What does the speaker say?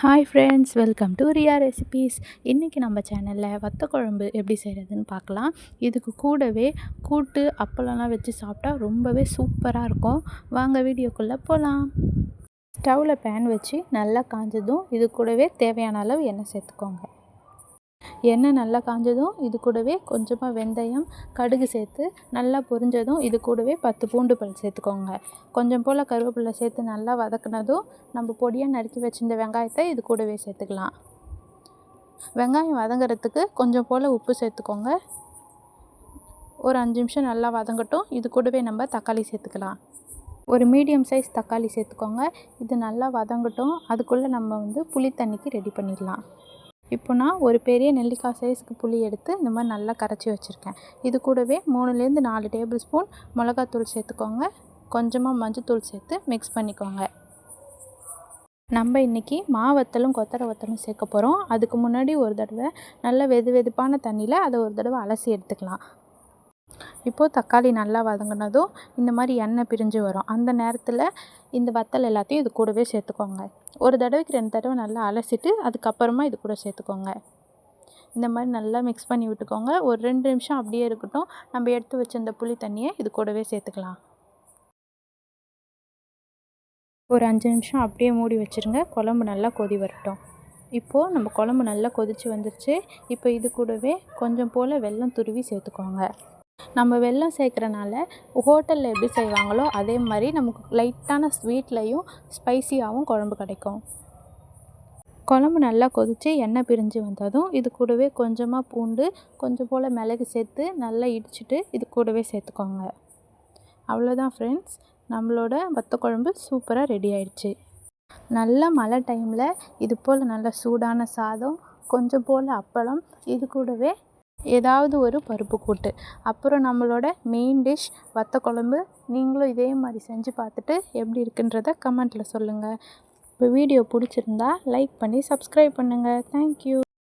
Hi friends, welcome to Riya recipes. இன்றைக்கி நம்ம சேனலில் வத்த குழம்பு எப்படி செய்கிறதுன்னு பார்க்கலாம். இதுக்கு கூடவே கூட்டு அப்பளம்லாம் வச்சு சாப்பிட்டா ரொம்பவே சூப்பராக இருக்கும். வாங்க வீடியோக்குள்ளே போகலாம். ஸ்டவ்வில் பேன் வச்சு நல்லா காஞ்சதும் இது கூடவே தேவையான அளவு எண்ணெய் சேர்த்துக்கோங்க. எண்ணெய் நல்லா காஞ்சதும் இது கூடவே கொஞ்சமாக வெந்தயம், கடுகு சேர்த்து நல்லா பொரிஞ்சதும் இது கூடவே 10 பூண்டு பல் சேர்த்துக்கோங்க. கொஞ்சம் போல் கருவேப்பிலை சேர்த்து நல்லா வதக்குனதும் நம்ம பொடியாக நறுக்கி வச்சிருந்த வெங்காயத்தை இது கூடவே சேர்த்துக்கலாம். வெங்காயம் வதங்கிறதுக்கு கொஞ்சம் போல் உப்பு சேர்த்துக்கோங்க. ஒரு 5 நிமிஷம் நல்லா வதங்கட்டும். இது கூடவே நம்ம தக்காளி சேர்த்துக்கலாம். ஒரு மீடியம் சைஸ் தக்காளி சேர்த்துக்கோங்க. இது நல்லா வதங்கட்டும். அதுக்குள்ளே நம்ம புளி தண்ணிக்கு ரெடி பண்ணிடலாம். இப்போ நான் ஒரு பெரிய நெல்லிக்காய் சைஸுக்கு புளி எடுத்து இந்த மாதிரி நல்லா கரைச்சி வச்சுருக்கேன். இது கூடவே 3லேருந்து 4 டேபிள் ஸ்பூன் மிளகாத்தூள் சேர்த்துக்கோங்க. கொஞ்சமாக மஞ்சத்தூள் சேர்த்து மிக்ஸ் பண்ணிக்கோங்க. நம்ம இன்றைக்கி வத்தலும் கொத்தரை வத்தலும் சேர்க்க போகிறோம். அதுக்கு முன்னாடி ஒரு தடவை நல்லா வெதுப்பான தண்ணியில் அதை ஒரு தடவை அலசி எடுத்துக்கலாம். இப்போது தக்காளி நல்லா வதங்கினதும் இந்த மாதிரி எண்ணெய் பிரிஞ்சு வரும். அந்த நேரத்தில் இந்த வத்தல் எல்லாத்தையும் இது கூடவே சேர்த்துக்கோங்க. ஒரு தடவைக்கு 2 தடவை நல்லா அலசிட்டு அதுக்கப்புறமா இது கூட சேர்த்துக்கோங்க. இந்த மாதிரி நல்லா மிக்ஸ் பண்ணி விட்டுக்கோங்க. ஒரு 2 நிமிஷம் அப்படியே இருக்கட்டும். நம்ம எடுத்து வச்சிருந்த புளி தண்ணியை இது கூடவே சேர்த்துக்கலாம். ஒரு 5 நிமிஷம் அப்படியே மூடி வச்சுருங்க. குழம்பு நல்லா கொதி வரட்டும். இப்போது நம்ம குழம்பு நல்லா கொதித்து வந்துருச்சு. இப்போ இது கூடவே கொஞ்சம் போல் வெல்லம் துருவி சேர்த்துக்கோங்க. நம்ம வெல்லம் சேர்க்குறனால ஹோட்டலில் எப்படி செய்வாங்களோ அதே மாதிரி நமக்கு லைட்டான ஸ்வீட்லையும் ஸ்பைசியாகவும் குழம்பு கிடைக்கும். குழம்பு நல்லா கொதித்து எண்ணெய் பிரிஞ்சு வந்ததும் இது கூடவே கொஞ்சமாக பூண்டு, கொஞ்சம் போல் மிளகு சேர்த்து நல்லா இடிச்சிட்டு இது கூடவே சேர்த்துக்கோங்க. அவ்வளோதான் ஃப்ரெண்ட்ஸ், நம்மளோட வத்த குழம்பு சூப்பராக ரெடி ஆயிடுச்சு. நல்ல மழை டைமில் இது போல் நல்ல சூடான சாதம், கொஞ்சம் போல் அப்பளம், இது கூடவே ஏதாவது ஒரு பருப்பு கூட்டு, அப்புறம் நம்மளோட மெயின் டிஷ் வத்த குழம்பு. நீங்களும் இதே மாதிரி செஞ்சு பார்த்துட்டு எப்படி இருக்குன்றதை கமெண்ட்டில் சொல்லுங்கள். இப்போ வீடியோ பிடிச்சிருந்தா லைக் பண்ணி சப்ஸ்கிரைப் பண்ணுங்கள். தேங்க்யூ.